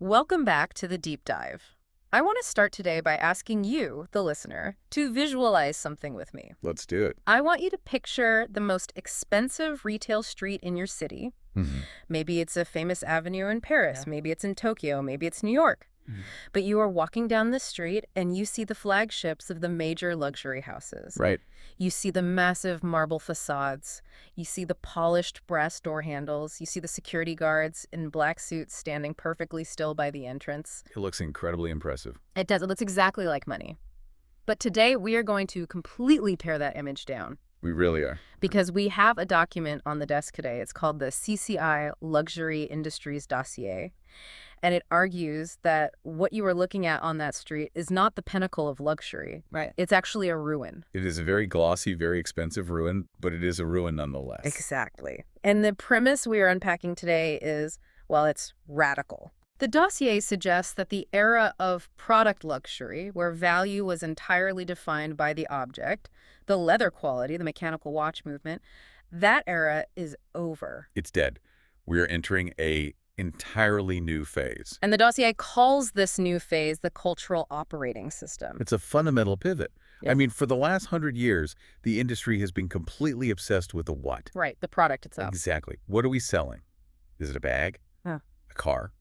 Welcome back to the deep dive. I want to start today by asking you, the listener, to visualize something with me. Let's do it. I want you to picture the most expensive retail street in your city. Mhm. Maybe it's a famous avenue in Paris, Yeah. maybe it's in Tokyo, maybe it's New York. Mhm. But you are walking down the street and you see the flagships of the major luxury houses. Right. You see the massive marble facades. You see the polished brass door handles. You see the security guards in black suits standing perfectly still by the entrance. It looks incredibly impressive. It does. It looks exactly like money. But today we are going to completely tear that image down We really are. because we have a document on the desk today. It's called the CCI Luxury Industries Dossier. And it argues that what you are looking at on that street is not the pinnacle of luxury. Right. It's actually a ruin. It is a very glossy, very expensive ruin, but it is a ruin nonetheless. Exactly. And the premise we are unpacking today is, well, it's radical. The dossier suggests that the era of product luxury, where value was entirely defined by the object, the leather quality, the mechanical watch movement, that era is over. It's dead. We are entering a entirely new phase. And the dossier calls this new phase the cultural operating system. It's a fundamental pivot. Yeah. I mean, for the last 100 years, the industry has been completely obsessed with the what. Right, the product itself. Exactly. What are we selling? Is it a bag? Huh. A car?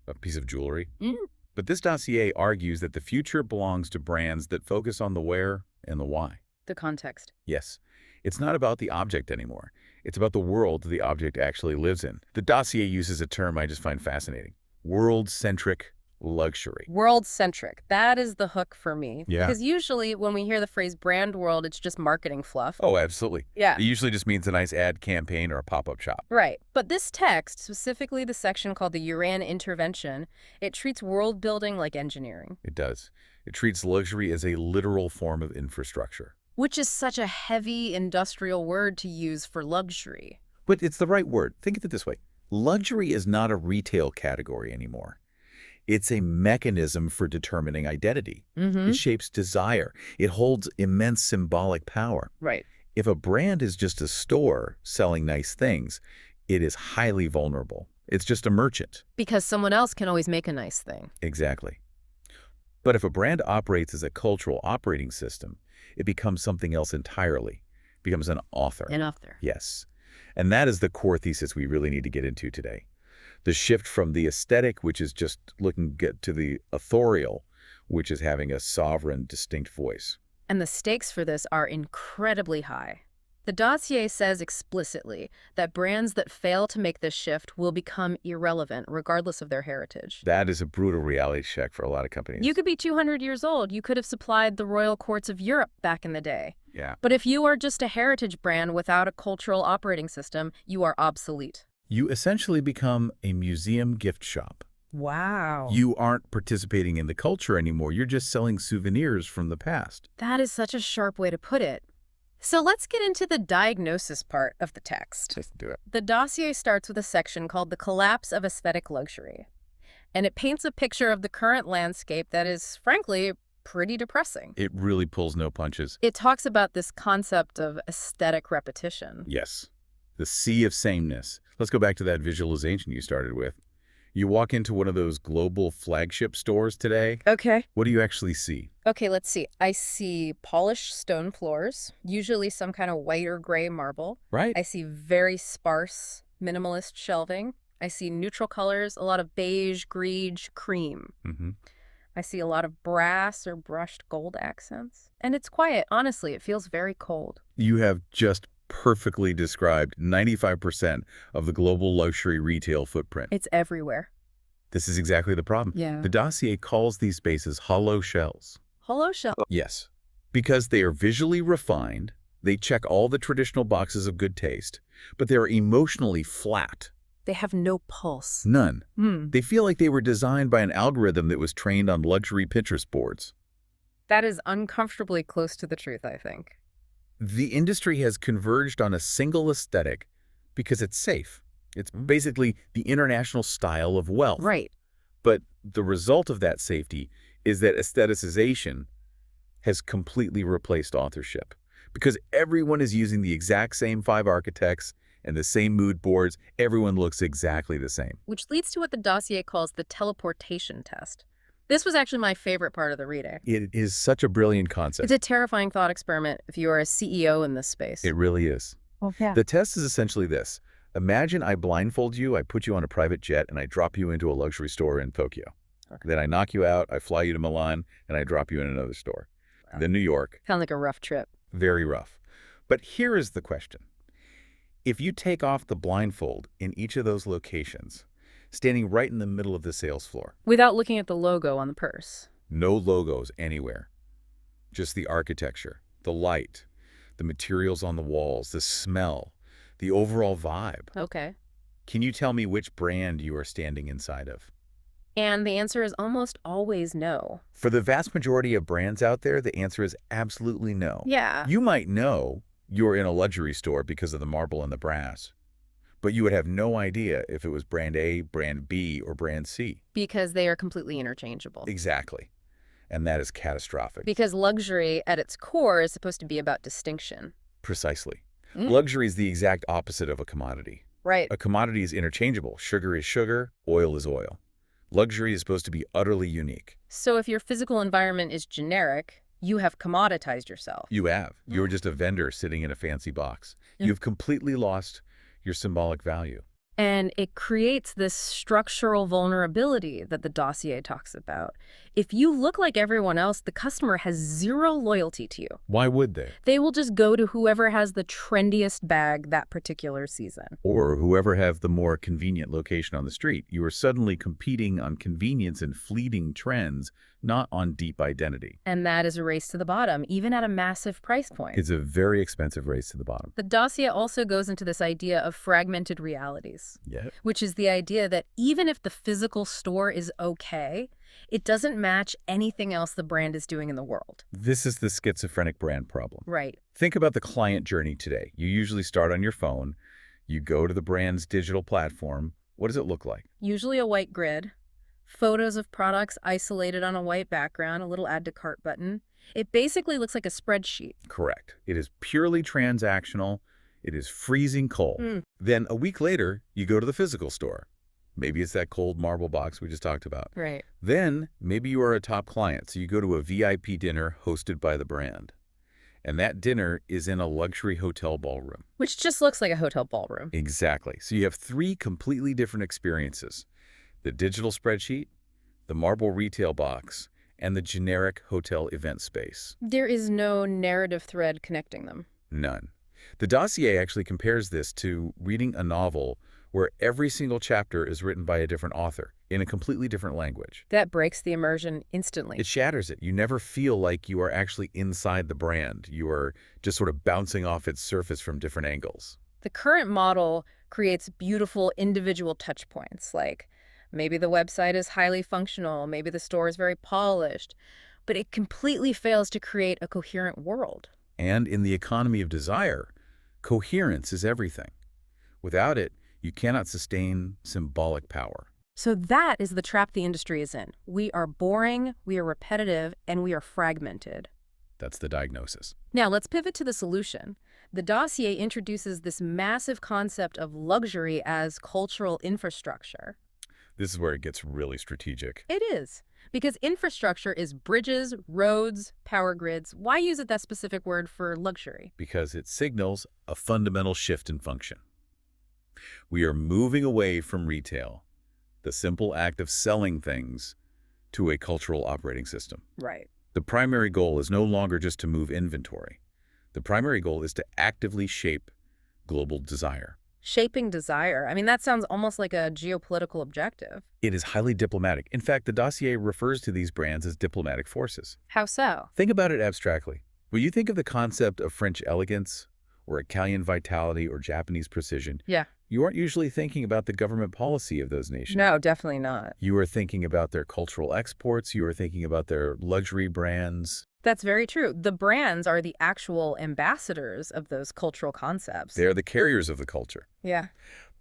A piece of jewelry? Mm. But this dossier argues that the future belongs to brands that focus on the where and the why. The context. Yes. It's not about the object anymore. It's about the world the object actually lives in. The dossier uses a term I just find fascinating. World-centric luxury. World-centric. That is the hook for me. Yeah. Because usually when we hear the phrase brand world, it's just marketing fluff. Oh, absolutely. Yeah. It usually just means a nice ad campaign or a pop-up shop. Right. But this text, specifically the section called the Uran Intervention, it treats world building like engineering. It does. It treats luxury as a literal form of infrastructure. Which is such a heavy industrial word to use for luxury. But it's the right word. Think of it this way. Luxury is not a retail category anymore. It's a mechanism for determining identity. Mm-hmm. It shapes desire. It holds immense symbolic power. Right. If a brand is just a store selling nice things, it is highly vulnerable. It's just a merchant. Because someone else can always make a nice thing. Exactly. But if a brand operates as a cultural operating system, it becomes something else entirely. It becomes an author. An author. Yes. And that is the core thesis we really need to get into today. The shift from the aesthetic, which is just looking good, to the authorial, which is having a sovereign, distinct voice. And the stakes for this are incredibly high. The dossier says explicitly that brands that fail to make this shift will become irrelevant regardless of their heritage. That is a brutal reality check for a lot of companies. You could be 200 years old. You could have supplied the royal courts of Europe back in the day. Yeah. But if you are just a heritage brand without a cultural operating system, you are obsolete. You essentially become a museum gift shop. Wow. You aren't participating in the culture anymore. You're just selling souvenirs from the past. That is such a sharp way to put it. So let's get into the diagnosis part of the text. Just do it. The dossier starts with a section called The Collapse of Aesthetic Luxury. And it paints a picture of the current landscape that is, frankly, pretty depressing. It really pulls no punches. It talks about this concept of aesthetic repetition. Yes. The sea of sameness. Let's go back to that visualization you started with. You walk into one of those global flagship stores today. Okay. What do you actually see? Okay, let's see. I see polished stone floors, usually some kind of white or gray marble. Right? I see very sparse, minimalist shelving. I see neutral colors, a lot of beige, greige, cream. Mm-hmm. I see a lot of brass or brushed gold accents. And it's quiet. Honestly, it feels very cold. You have just perfectly described 95% of the global luxury retail footprint. It's everywhere. This is exactly the problem. Yeah. The dossier calls these spaces hollow shells. Hollow shell. Yes. Because they are visually refined, they check all the traditional boxes of good taste, but they are emotionally flat. They have no pulse. None. Hmm. They feel like they were designed by an algorithm that was trained on luxury Pinterest boards. That is uncomfortably close to the truth, I think. The industry has converged on a single aesthetic because it's safe. It's basically the international style of wealth. Right. But the result of that safety is that aestheticization has completely replaced authorship because everyone is using the exact same 5 architects and the same mood boards. Everyone looks exactly the same. Which leads to what the dossier calls the teleportation test. This was actually my favorite part of the reading. It is such a brilliant It's concept. a terrifying thought experiment if you are a CEO in this space. It really is. Well, yeah. The test is essentially this. Imagine I blindfold you, I put you on a private jet, and I drop you into a luxury store in Tokyo. Okay. Then I knock you out, I fly you to Milan, and I drop you in another store. Wow. Then New York. Sounds like a rough trip. Very rough. But here is the question. If you take off the blindfold in each of those locations, standing right in the middle of the sales floor, Without looking at the logo on the purse. no logos anywhere, just the architecture, the light, the materials on the walls, the smell, the overall vibe. Okay. Can you tell me which brand you are standing inside of? And the answer is almost always no. For the vast majority of brands out there, the answer is absolutely no. Yeah. You might know you're in a luxury store because of the marble and the brass, but you would have no idea if it was brand A, brand B, or brand C. Because they are completely interchangeable. Exactly. And that is catastrophic. Because luxury at its core is supposed to be about distinction. Precisely. Luxury is the exact opposite of a commodity. Right. A commodity is interchangeable. Sugar is sugar, oil is oil. Luxury is supposed to be utterly unique. So if your physical environment is generic, you have commoditized yourself. You have. You're just a vendor sitting in a fancy box. You've completely lost your symbolic value. And it creates this structural vulnerability that the dossier talks about. If you look like everyone else, the customer has zero loyalty to you. Why would they? They will just go to whoever has the trendiest bag that particular season. Or whoever have the more convenient location on the street. You are suddenly competing on convenience and fleeting trends, not on deep identity. And that is a race to the bottom, even at a massive price point. It's a very expensive race to the bottom. The dossier also goes into this idea of fragmented realities, Yeah. which is the idea that even if the physical store is okay, it doesn't match anything else the brand is doing in the world. This is the schizophrenic brand problem. Right. Think about the client journey today. You usually start on your phone. You go to the brand's digital platform. What does it look like? Usually a white grid, photos of products isolated on a white background, a little add to cart button. It basically looks like a spreadsheet. Correct. It is purely transactional. It is freezing cold. Then a week later, you go to the physical store. Maybe it's that cold marble box we just talked about. Right. Then maybe you are a top client, so you go to a VIP dinner hosted by the brand. And that dinner is in a luxury hotel ballroom. Which just looks like a hotel ballroom. Exactly. So you have three completely different experiences. The digital spreadsheet, the marble retail box, and the generic hotel event space. There is no narrative thread connecting them. None. The dossier actually compares this to reading a novel where every single chapter is written by a different author in a completely different language. That breaks the immersion instantly. It shatters it. You never feel like you are actually inside the brand. You are just sort of bouncing off its surface from different angles. The current model creates beautiful individual touch points, like maybe the website is highly functional, maybe the store is very polished, but it completely fails to create a coherent world. And in the economy of desire, coherence is everything. Without it, you cannot sustain symbolic power. So that is the trap the industry is in. We are boring, we are repetitive, and we are fragmented. That's the diagnosis. Now let's pivot to the solution. The dossier introduces this massive concept of luxury as cultural infrastructure. This is where it gets really strategic. It is, because infrastructure is bridges, roads, power grids. Why use that specific word for luxury? Because it signals a fundamental shift in function. We are moving away from retail, the simple act of selling things, to a cultural operating system. Right. The primary goal is no longer just to move inventory. The primary goal is to actively shape global desire. Shaping desire. I mean, that sounds almost like a geopolitical objective. It is highly diplomatic. In fact, the dossier refers to these brands as diplomatic forces. How so? Think about it abstractly. When you think of the concept of French elegance, or Italian vitality, or Japanese precision, Yeah. you aren't usually thinking about the government policy of those nations. No, definitely not. You are thinking about their cultural exports. You are thinking about their luxury brands. That's very true. The brands are the actual ambassadors of those cultural concepts. They are the carriers of the culture. Yeah.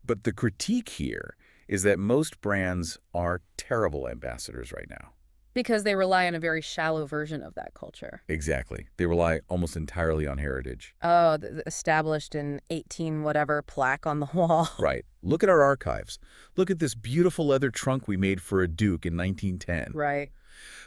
But the critique here is that most brands are terrible ambassadors right now. Because they rely on a very shallow version of that culture. Exactly. They rely almost entirely on heritage. Oh, established in 18 whatever plaque on the wall. Right. Look at our archives. Look at this beautiful leather trunk we made for a duke in 1910. Right.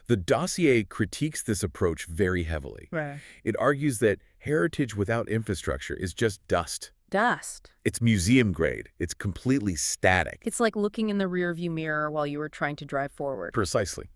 The dossier critiques this approach very heavily. Right. It argues that heritage without infrastructure is just dust. Dust. It's museum grade. It's completely static. It's like looking in the rearview mirror while you were trying to drive forward. Precisely.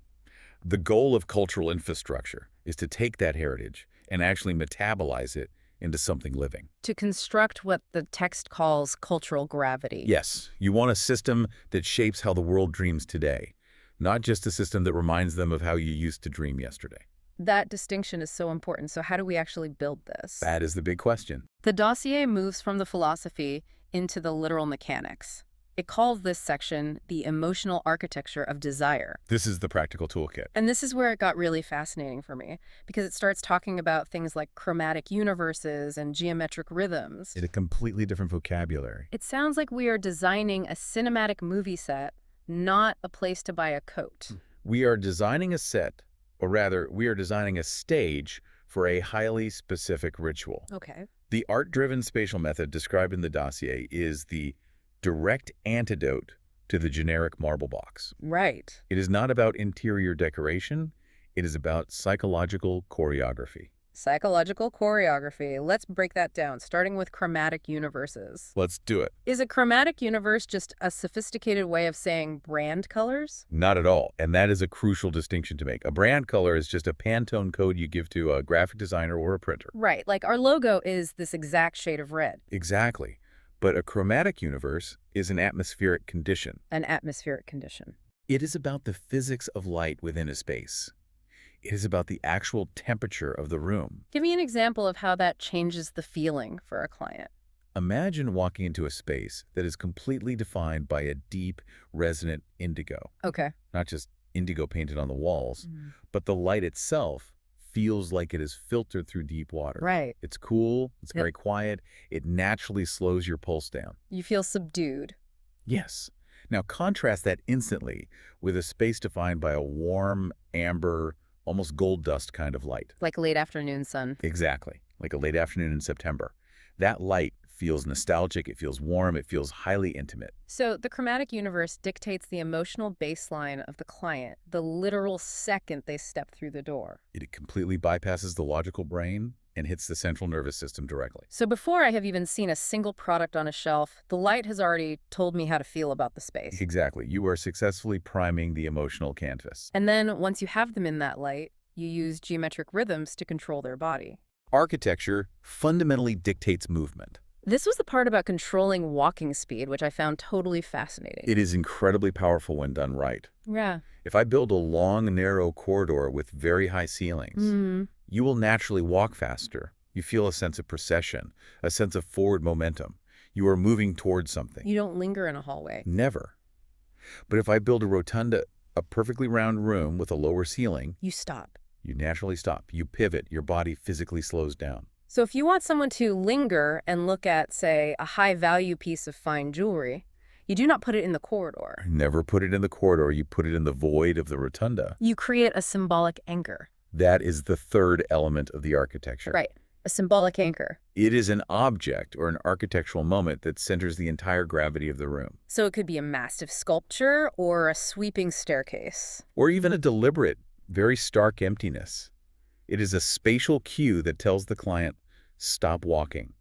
The goal of cultural infrastructure is to take that heritage and actually metabolize it into something living. To construct what the text calls cultural gravity. Yes, you want a system that shapes how the world dreams today, not just a system that reminds them of how you used to dream yesterday. That distinction is so important. So how do we actually build this? That is the big question. The dossier moves from the philosophy into the literal mechanics. It calls this section the emotional architecture of desire. This is the practical toolkit. And this is where it got really fascinating for me, because it starts talking about things like chromatic universes and geometric rhythms. It's a completely different vocabulary. It sounds like we are designing a cinematic movie set, not a place to buy a coat. We are designing a set, or rather, we are designing a stage for a highly specific ritual. Okay. The art-driven spatial method described in the dossier is the direct antidote to the generic marble box. Right. It is not about interior decoration. It is about psychological choreography. Psychological choreography. Let's break that down, starting with chromatic universes. Let's do it. Is a chromatic universe just a sophisticated way of saying brand colors? Not at all. And that is a crucial distinction to make. A brand color is just a Pantone code you give to a graphic designer or a printer. Right, like our logo is this exact shade of red. Exactly. But a chromatic universe is an atmospheric condition. An atmospheric condition. It is about the physics of light within a space. It is about the actual temperature of the room. Give me an example of how that changes the feeling for a client. Imagine walking into a space that is completely defined by a deep, resonant indigo. Okay. Not just indigo painted on the walls, but the light itself feels like it is filtered through deep water. Right. It's cool, it's very quiet, it naturally slows your pulse down. You feel subdued. Yes. Now contrast that instantly with a space defined by a warm, amber, almost gold dust kind of light. Like late afternoon sun. Exactly. Like a late afternoon in September. That light feels nostalgic, it feels warm, it feels highly intimate. So the chromatic universe dictates the emotional baseline of the client, the literal second they step through the door. It completely bypasses the logical brain and hits the central nervous system directly. So before I have even seen a single product on a shelf, the light has already told me how to feel about the space. Exactly. You are successfully priming the emotional canvas. And then once you have them in that light, you use geometric rhythms to control their body. Architecture fundamentally dictates movement. This was the part about controlling walking speed, which I found totally fascinating. It is incredibly powerful when done right. Yeah. If I build a long, narrow corridor with very high ceilings, you will naturally walk faster. You feel a sense of procession, a sense of forward momentum. You are moving towards something. You don't linger in a hallway. Never. But if I build a rotunda, a perfectly round room with a lower ceiling, You stop. you naturally stop. You pivot. Your body physically slows down. So if you want someone to linger and look at, say, a high-value piece of fine jewelry, you do not put it in the corridor. Never put it in the corridor. You put it in the void of the rotunda. You create a symbolic anchor. That is the third element of the architecture. Right. A symbolic anchor. It is an object or an architectural moment that centers the entire gravity of the room. So it could be a massive sculpture or a sweeping staircase. Or even a deliberate, very stark emptiness. It is a spatial cue that tells the client, stop walking.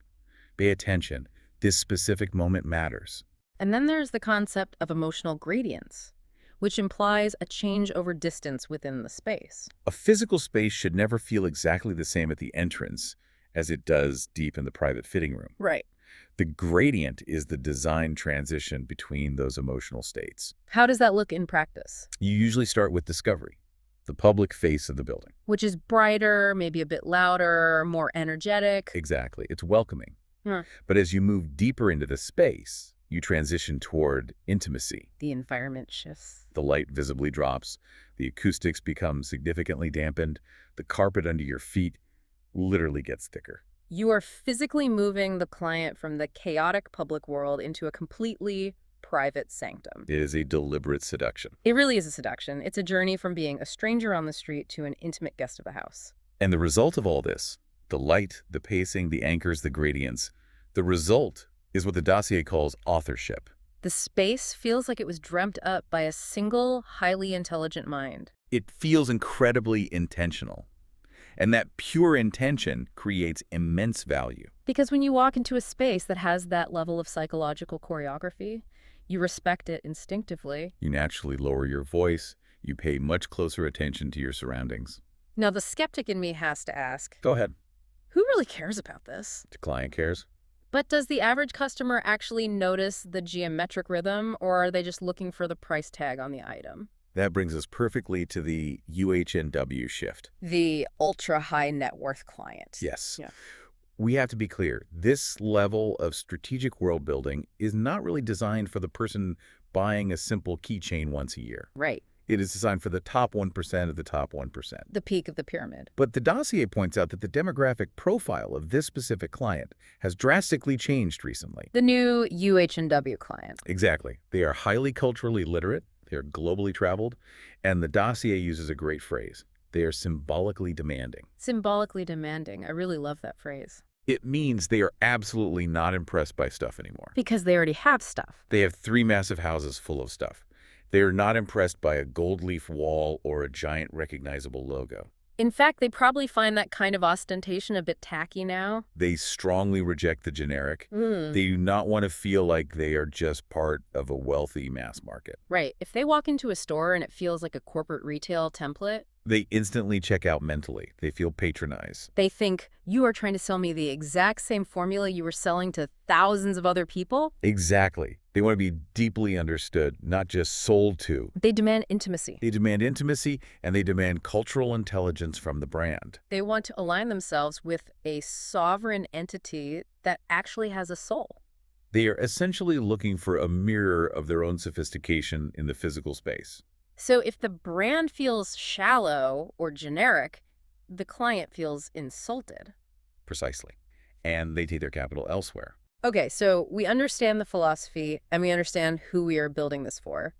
Pay attention. This specific moment matters. And then there's the concept of emotional gradients, which implies a change over distance within the space. A physical space should never feel exactly the same at the entrance as it does deep in the private fitting room. Right. The gradient is the design transition between those emotional states. How does that look in practice? You usually start with discovery, the public face of the building. Which is brighter, maybe a bit louder, more energetic. Exactly. It's welcoming. Hmm. But as you move deeper into the space, you transition toward intimacy. The environment shifts. The light visibly drops. The acoustics become significantly dampened. The carpet under your feet literally gets thicker. You are physically moving the client from the chaotic public world into a completely private sanctum. It is a deliberate seduction. It really is a seduction. It's a journey from being a stranger on the street to an intimate guest of the house. And the result of all this, the light, the pacing, the anchors, the gradients, the result is what the dossier calls authorship. The space feels like it was dreamt up by a single, highly intelligent mind. It feels incredibly intentional. And that pure intention creates immense value. Because when you walk into a space that has that level of psychological choreography, you respect it instinctively. You naturally lower your voice. You pay much closer attention to your surroundings. Now, the skeptic in me has to ask, Go ahead. who really cares about this? The client cares. But does the average customer actually notice the geometric rhythm, or are they just looking for the price tag on the item? That brings us perfectly to the UHNW shift. The ultra-high net worth client. Yes. Yeah. We have to be clear. This level of strategic world building is not really designed for the person buying a simple keychain once a year. Right. It is designed for the top 1% of the top 1%. The peak of the pyramid. But the dossier points out that the demographic profile of this specific client has drastically changed recently. The new UH&W client. Exactly. They are highly culturally literate, they are globally traveled, and the dossier uses a great phrase. They are symbolically demanding. Symbolically demanding. I really love that phrase. It means they are absolutely not impressed by stuff anymore. Because they already have stuff. They have 3 massive houses full of stuff. They are not impressed by a gold leaf wall or a giant recognizable logo. In fact, they probably find that kind of ostentation a bit tacky now. They strongly reject the generic. They do not want to feel like they are just part of a wealthy mass market. Right. If they walk into a store and it feels like a corporate retail template, They instantly check out mentally. They feel patronized. they think, you are trying to sell me the exact same formula you were selling to thousands of other people? Exactly. They want to be deeply understood, not just sold to. They demand intimacy. They demand intimacy, and they demand cultural intelligence from the brand. They want to align themselves with a sovereign entity that actually has a soul. They are essentially looking for a mirror of their own sophistication in the physical space. So if the brand feels shallow or generic, the client feels insulted. Precisely. And they take their capital elsewhere. Okay, so we understand the philosophy and we understand who we are building this for.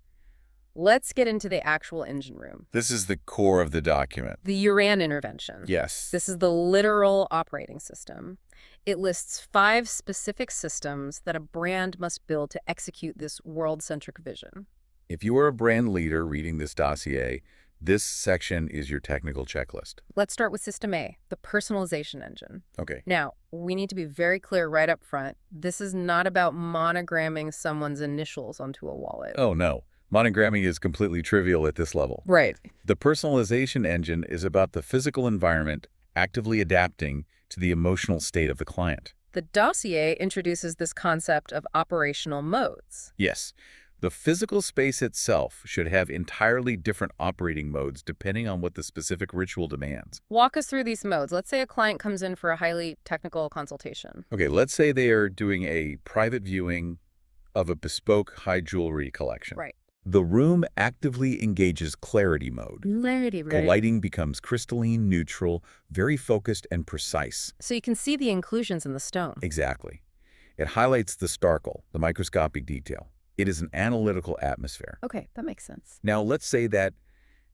Let's get into the actual engine room. This is the core of the document. The URAN intervention. Yes. This is the literal operating system. It lists 5 specific systems that a brand must build to execute this world-centric vision. If you are a brand leader reading this dossier, this section is your technical checklist. Let's start with System A, the personalization engine. Okay. Now, we need to be very clear right up front. This is not about monogramming someone's initials onto a wallet. Oh, no. Monogramming is completely trivial at this level. Right. The personalization engine is about the physical environment actively adapting to the emotional state of the client. The dossier introduces this concept of operational modes. Yes. The physical space itself should have entirely different operating modes depending on what the specific ritual demands. Walk us through these modes. Let's say a client comes in for a highly technical consultation. Okay, let's say they are doing a private viewing of a bespoke high jewelry collection. Right. The room actively engages clarity mode. Clarity, The lighting becomes crystalline, neutral, very focused and precise. So you can see the inclusions in the stone. Exactly. It highlights the starkle, the microscopic detail. It is an analytical atmosphere. Okay, that makes sense. Now, let's say that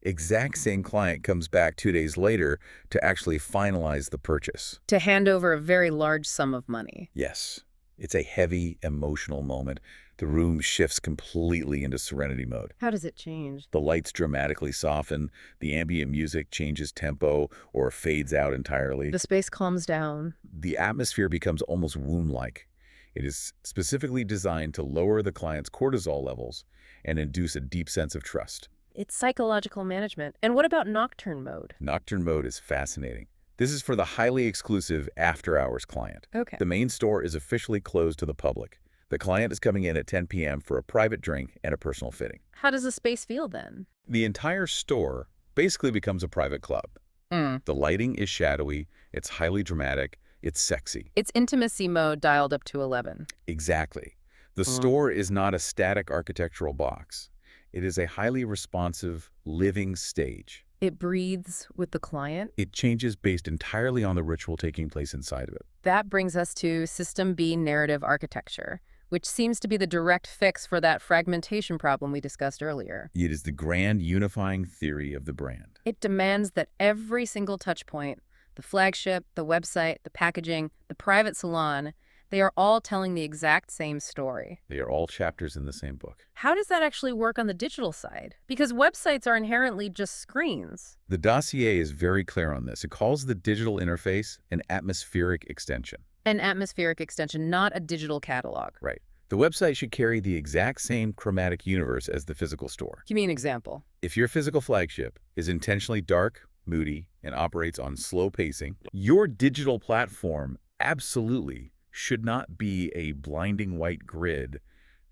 exact same client comes back 2 days later to actually finalize the purchase. To hand over a very large sum of money. Yes, it's a heavy, emotional moment. The room shifts completely into serenity mode. How does it change? The lights dramatically soften, the ambient music changes tempo or fades out entirely. The space calms down. The atmosphere becomes almost womb-like. It is specifically designed to lower the client's cortisol levels and induce a deep sense of trust. It's psychological management. And what about nocturne mode? Nocturne mode is fascinating. This is for the highly exclusive after-hours client. Okay. The main store is officially closed to the public. The client is coming in at 10 p.m. for a private drink and a personal fitting. How does the space feel then? The entire store basically becomes a private club. The lighting is shadowy, it's highly dramatic, it's sexy. It's intimacy mode dialed up to 11. Exactly. The store is not a static architectural box. It is a highly responsive, living stage. It breathes with the client. It changes based entirely on the ritual taking place inside of it. That brings us to System B, narrative architecture, which seems to be the direct fix for that fragmentation problem we discussed earlier. It is the grand unifying theory of the brand. It demands that every single touch point, the flagship, the website, the packaging, the private salon, they are all telling the exact same story. They are all chapters in the same book. How does that actually work on the digital side? Because websites are inherently just screens. The dossier is very clear on this. It calls the digital interface an atmospheric extension. An atmospheric extension, not a digital catalog. Right. The website should carry the exact same chromatic universe as the physical store. Give me an example. If your physical flagship is intentionally dark, moody, and operates on slow pacing, your digital platform absolutely should not be a blinding white grid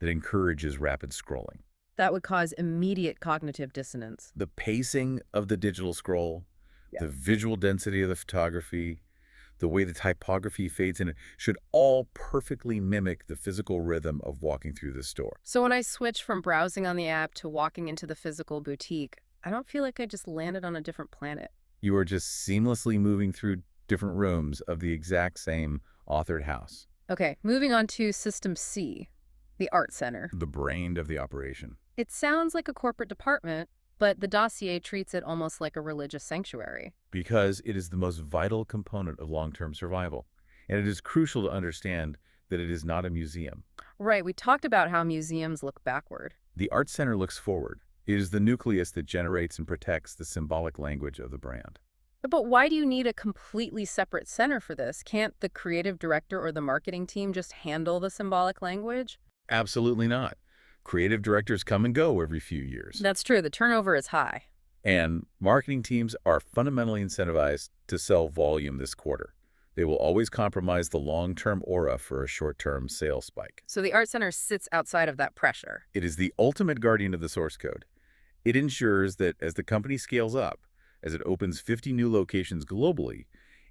that encourages rapid scrolling. That would cause immediate cognitive dissonance. The pacing of the digital scroll, the visual density of the photography, the way the typography fades in, it should all perfectly mimic the physical rhythm of walking through the store. So when I switch from browsing on the app to walking into the physical boutique, I don't feel like I just landed on a different planet. You are just seamlessly moving through different rooms of the exact same authored house. Okay, moving on to System C, the Art Center. The brain of the operation. It sounds like a corporate department, but the dossier treats it almost like a religious sanctuary. Because it is the most vital component of long-term survival. And it is crucial to understand that it is not a museum. Right, we talked about how museums look backward. The Art Center looks forward. It is the nucleus that generates and protects the symbolic language of the brand. But why do you need a completely separate center for this? Can't the creative director or the marketing team just handle the symbolic language? Absolutely not. Creative directors come and go every few years. That's true. The turnover is high. And marketing teams are fundamentally incentivized to sell volume this quarter. They will always compromise the long-term aura for a short-term sales spike. So the Art Center sits outside of that pressure. It is the ultimate guardian of the source code. It ensures that as the company scales up, as it opens 50 new locations globally,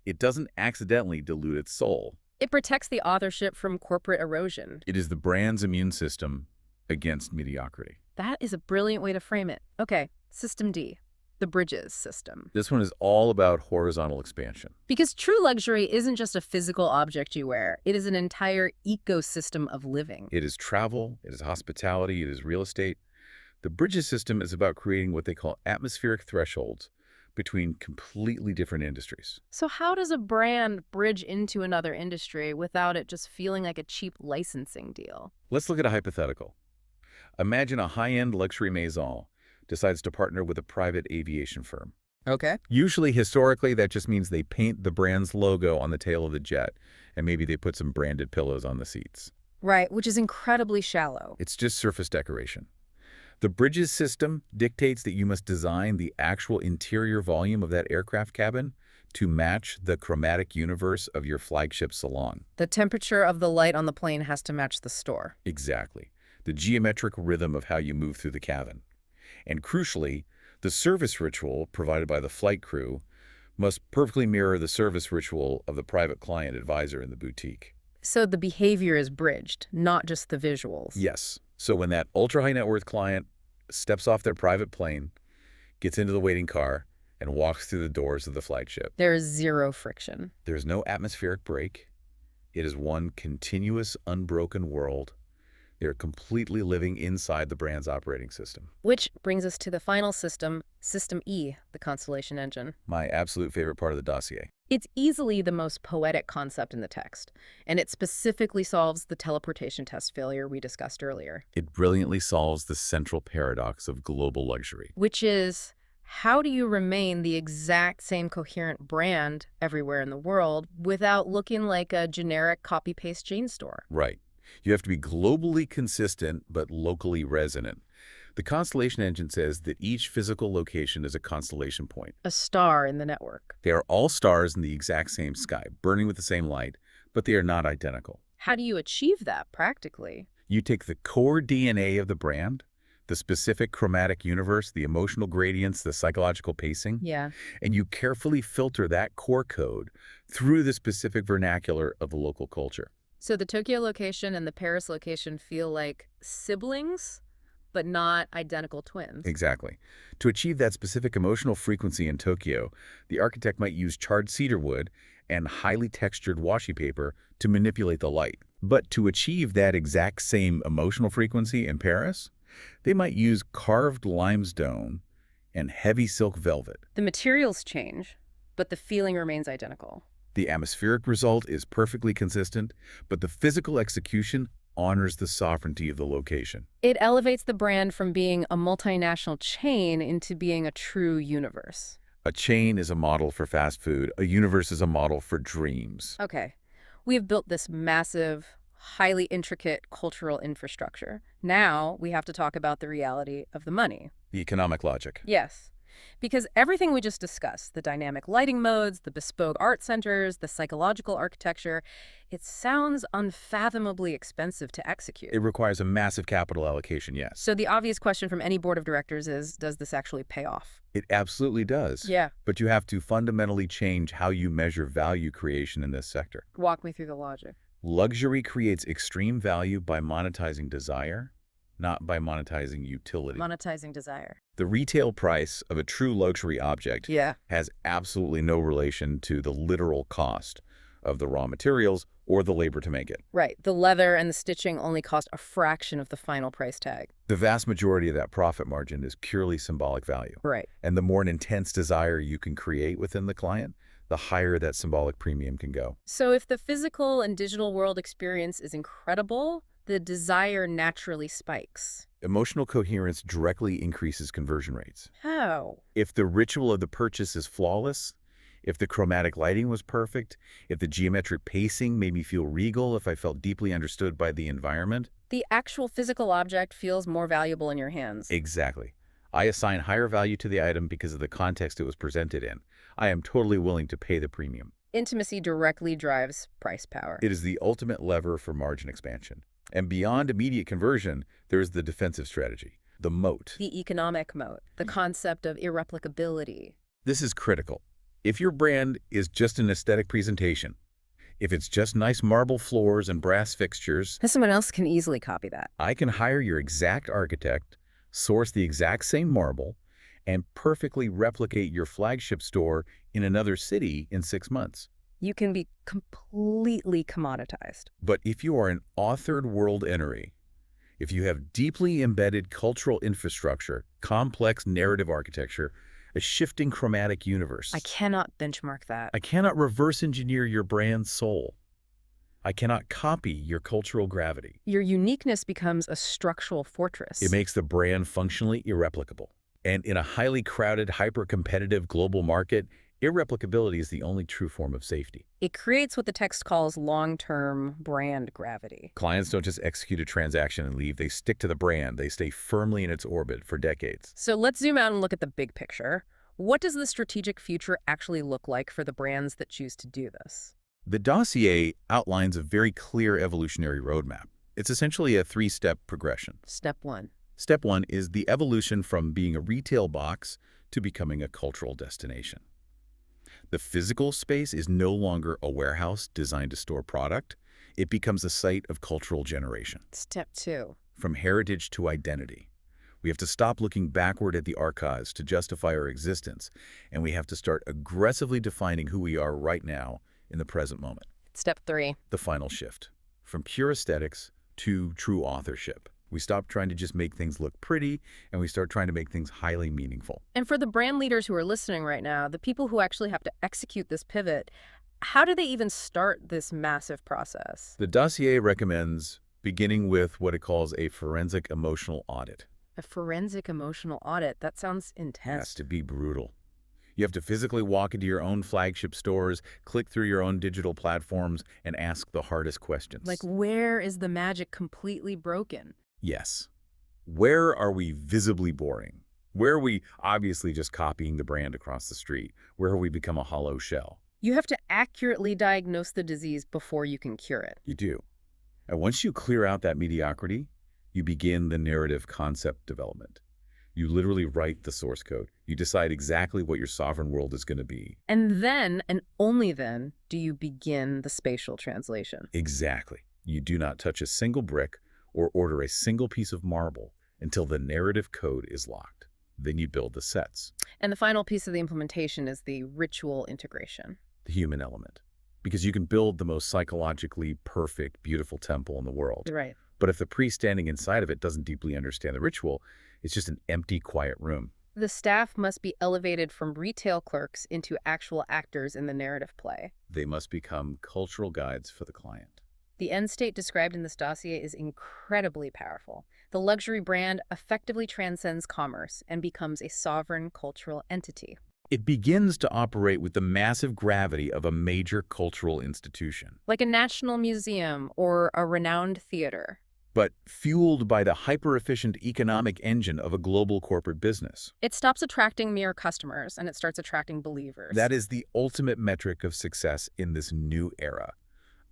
it doesn't accidentally dilute its soul. It protects the authorship from corporate erosion. It is the brand's immune system against mediocrity. That is a brilliant way to frame it. Okay, System D, the bridges system. This one is all about horizontal expansion. Because true luxury isn't just a physical object you wear. It is an entire ecosystem of living. It is travel, it is hospitality, it is real estate. The bridges system is about creating what they call atmospheric thresholds between completely different industries. So how does a brand bridge into another industry without it just feeling like a cheap licensing deal? Let's look at a hypothetical. Imagine a high-end luxury maison decides to partner with a private aviation firm. Okay. Usually, historically, that just means they paint the brand's logo on the tail of the jet, and maybe they put some branded pillows on the seats. Right, which is incredibly shallow. It's just surface decoration. The bridges system dictates that you must design the actual interior volume of that aircraft cabin to match the chromatic universe of your flagship salon. The temperature of the light on the plane has to match the store. Exactly. The geometric rhythm of how you move through the cabin. And crucially, the service ritual provided by the flight crew must perfectly mirror the service ritual of the private client advisor in the boutique. So the behavior is bridged, not just the visuals. Yes. So when that ultra-high net worth client steps off their private plane, gets into the waiting car, and walks through the doors of the flagship, There is zero friction. there's no atmospheric break. It is one continuous, unbroken world. They're completely living inside the brand's operating system. Which brings us to the final system, System E, the constellation engine. My absolute favorite part of the dossier. It's easily the most poetic concept in the text, and it specifically solves the teleportation test failure we discussed earlier. It brilliantly solves the central paradox of global luxury. Which is, how do you remain the exact same coherent brand everywhere in the world without looking like a generic copy-paste jeans store? Right. You have to be globally consistent but locally resonant. The constellation engine says that each physical location is a constellation point. A star in the network. They are all stars in the exact same sky, burning with the same light, but they are not identical. How do you achieve that practically? You take the core DNA of the brand, the specific chromatic universe, the emotional gradients, the psychological pacing, Yeah. and you carefully filter that core code through the specific vernacular of the local culture. So the Tokyo location and the Paris location feel like siblings, but not identical twins. Exactly. To achieve that specific emotional frequency in Tokyo, the architect might use charred cedar wood and highly textured washi paper to manipulate the light. But to achieve that exact same emotional frequency in Paris, they might use carved limestone and heavy silk velvet. The materials change, but the feeling remains identical. The atmospheric result is perfectly consistent, but the physical execution honors the sovereignty of the location. It elevates the brand from being a multinational chain into being a true universe. A chain is a model for fast food. A universe is a model for dreams. Okay, we have built this massive, highly intricate cultural infrastructure. Now we have to talk about the reality of the money. The economic logic. Yes, because everything we just discussed, the dynamic lighting modes, the bespoke art centers, the psychological architecture, it sounds unfathomably expensive to execute. It requires a massive capital allocation, yes. So the obvious question from any board of directors is, does this actually pay off? It absolutely does. Yeah. But you have to fundamentally change how you measure value creation in this sector. Walk me through the logic. Luxury creates extreme value by monetizing desire, not by monetizing utility. Monetizing desire. The retail price of a true luxury object Yeah. has absolutely no relation to the literal cost of the raw materials or the labor to make it. Right. The leather and the stitching only cost a fraction of the final price tag. The vast majority of that profit margin is purely symbolic value. Right. And the more intense desire you can create within the client, the higher that symbolic premium can go. So if the physical and digital world experience is incredible, the desire naturally spikes. Emotional coherence directly increases conversion rates. How? If the ritual of the purchase is flawless, if the chromatic lighting was perfect, if the geometric pacing made me feel regal, if I felt deeply understood by the environment. The actual physical object feels more valuable in your hands. Exactly. I assign higher value to the item because of the context it was presented in. I am totally willing to pay the premium. Intimacy directly drives price power. It is the ultimate lever for margin expansion. And beyond immediate conversion, there is the defensive strategy, the moat. The economic moat, the concept of irreplicability. This is critical. If your brand is just an aesthetic presentation, if it's just nice marble floors and brass fixtures, Someone else can easily copy that. I can hire your exact architect, source the exact same marble, and perfectly replicate your flagship store in another city in 6 months. You can be completely commoditized. But if you are an authored world entity, if you have deeply embedded cultural infrastructure, complex narrative architecture, a shifting chromatic universe, I cannot benchmark that. I cannot reverse engineer your brand's soul. I cannot copy your cultural gravity. Your uniqueness becomes a structural fortress. It makes the brand functionally irreplicable. And in a highly crowded, hyper-competitive global market, irreplicability is the only true form of safety. It creates what the text calls long-term brand gravity. Clients don't just execute a transaction and leave. They stick to the brand. They stay firmly in its orbit for decades. So let's zoom out and look at the big picture. What does the strategic future actually look like for the brands that choose to do this? The dossier outlines a very clear evolutionary roadmap. It's essentially a 3-step progression. Step 1. Step 1 is the evolution from being a retail box to becoming a cultural destination. The physical space is no longer a warehouse designed to store product. It becomes a site of cultural generation. Step 2. From heritage to identity. We have to stop looking backward at the archives to justify our existence, and we have to start aggressively defining who we are right now in the present moment. Step 3. The final shift. From pure aesthetics to true authorship. We stop trying to just make things look pretty, and we start trying to make things highly meaningful. And for the brand leaders who are listening right now, the people who actually have to execute this pivot, how do they even start this massive process? The dossier recommends beginning with what it calls a forensic emotional audit. A forensic emotional audit. That sounds It has intense. to be brutal. You have to physically walk into your own flagship stores, click through your own digital platforms, and ask the hardest questions. Like, where is the magic completely broken? Yes. Where are we visibly boring? Where are we obviously just copying the brand across the street? Where have we become a hollow shell? You have to accurately diagnose the disease before you can cure it. You do. And once you clear out that mediocrity, you begin the narrative concept development. You literally write the source code. You decide exactly what your sovereign world is going to be. And then, and only then, do you begin the spatial translation. Exactly. You do not touch a single brick or order a single piece of marble until the narrative code is locked. Then you build the sets, And the final piece of the implementation is the ritual integration. the human element. Because you can build the most psychologically perfect, beautiful temple in the world. Right. But if the priest standing inside of it doesn't deeply understand the ritual, it's just an empty, quiet room. The staff must be elevated from retail clerks into actual actors in the narrative play. They must become cultural guides for the client. The end state described in this dossier is incredibly powerful. The luxury brand effectively transcends commerce and becomes a sovereign cultural entity. It begins to operate with the massive gravity of a major cultural institution, Like a national museum or a renowned theater. but fueled by the hyper-efficient economic engine of a global corporate business. It stops attracting mere customers and it starts attracting believers. That is the ultimate metric of success in this new era.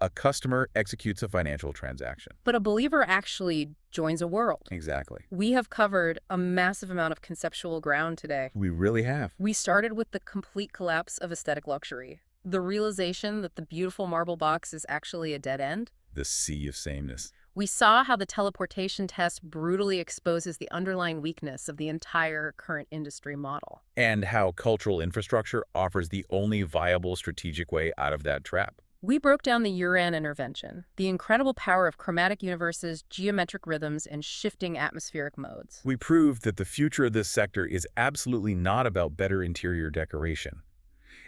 A customer executes a financial transaction. But a believer actually joins a world. Exactly. We have covered a massive amount of conceptual ground today. We really have. We started with the complete collapse of aesthetic luxury, the realization that the beautiful marble box is actually a dead end. The sea of sameness. We saw how the teleportation test brutally exposes the underlying weakness of the entire current industry model. And how cultural infrastructure offers the only viable strategic way out of that trap. We broke down the Uran intervention, the incredible power of chromatic universes, geometric rhythms, and shifting atmospheric modes. We proved that the future of this sector is absolutely not about better interior decoration.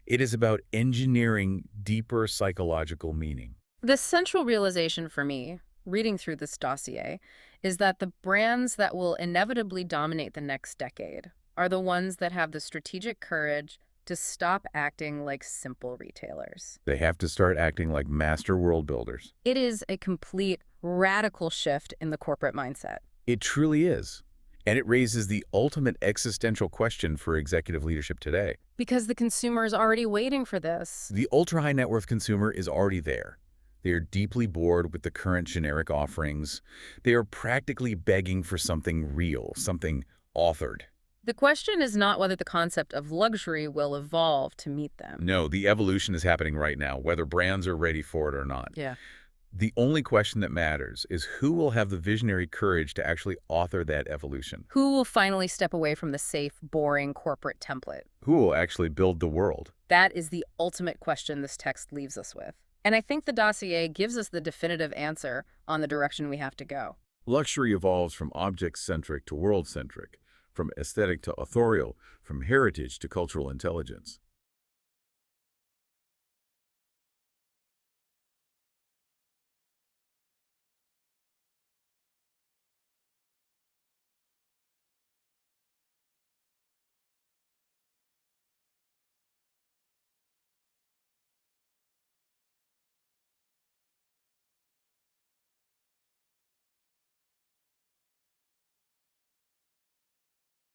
It is about engineering deeper psychological meaning. The central realization for me, reading through this dossier, is that the brands that will inevitably dominate the next decade are the ones that have the strategic courage to stop acting like simple retailers. They have to start acting like master world builders. It is a complete, radical shift in the corporate mindset. It truly is. And it raises the ultimate existential question for executive leadership today. Because the consumer is already waiting for this. The ultra-high net worth consumer is already there. They are deeply bored with the current generic offerings. They are practically begging for something real, something authored. The question is not whether the concept of luxury will evolve to meet them. No, the evolution is happening right now, whether brands are ready for it or not. Yeah. The only question that matters is who will have the visionary courage to actually author that evolution? Who will finally step away from the safe, boring corporate template? Who will actually build the world? That is the ultimate question this text leaves us with. And I think the dossier gives us the definitive answer on the direction we have to go. Luxury evolves from object-centric to world-centric, from aesthetic to authorial, from heritage to cultural intelligence.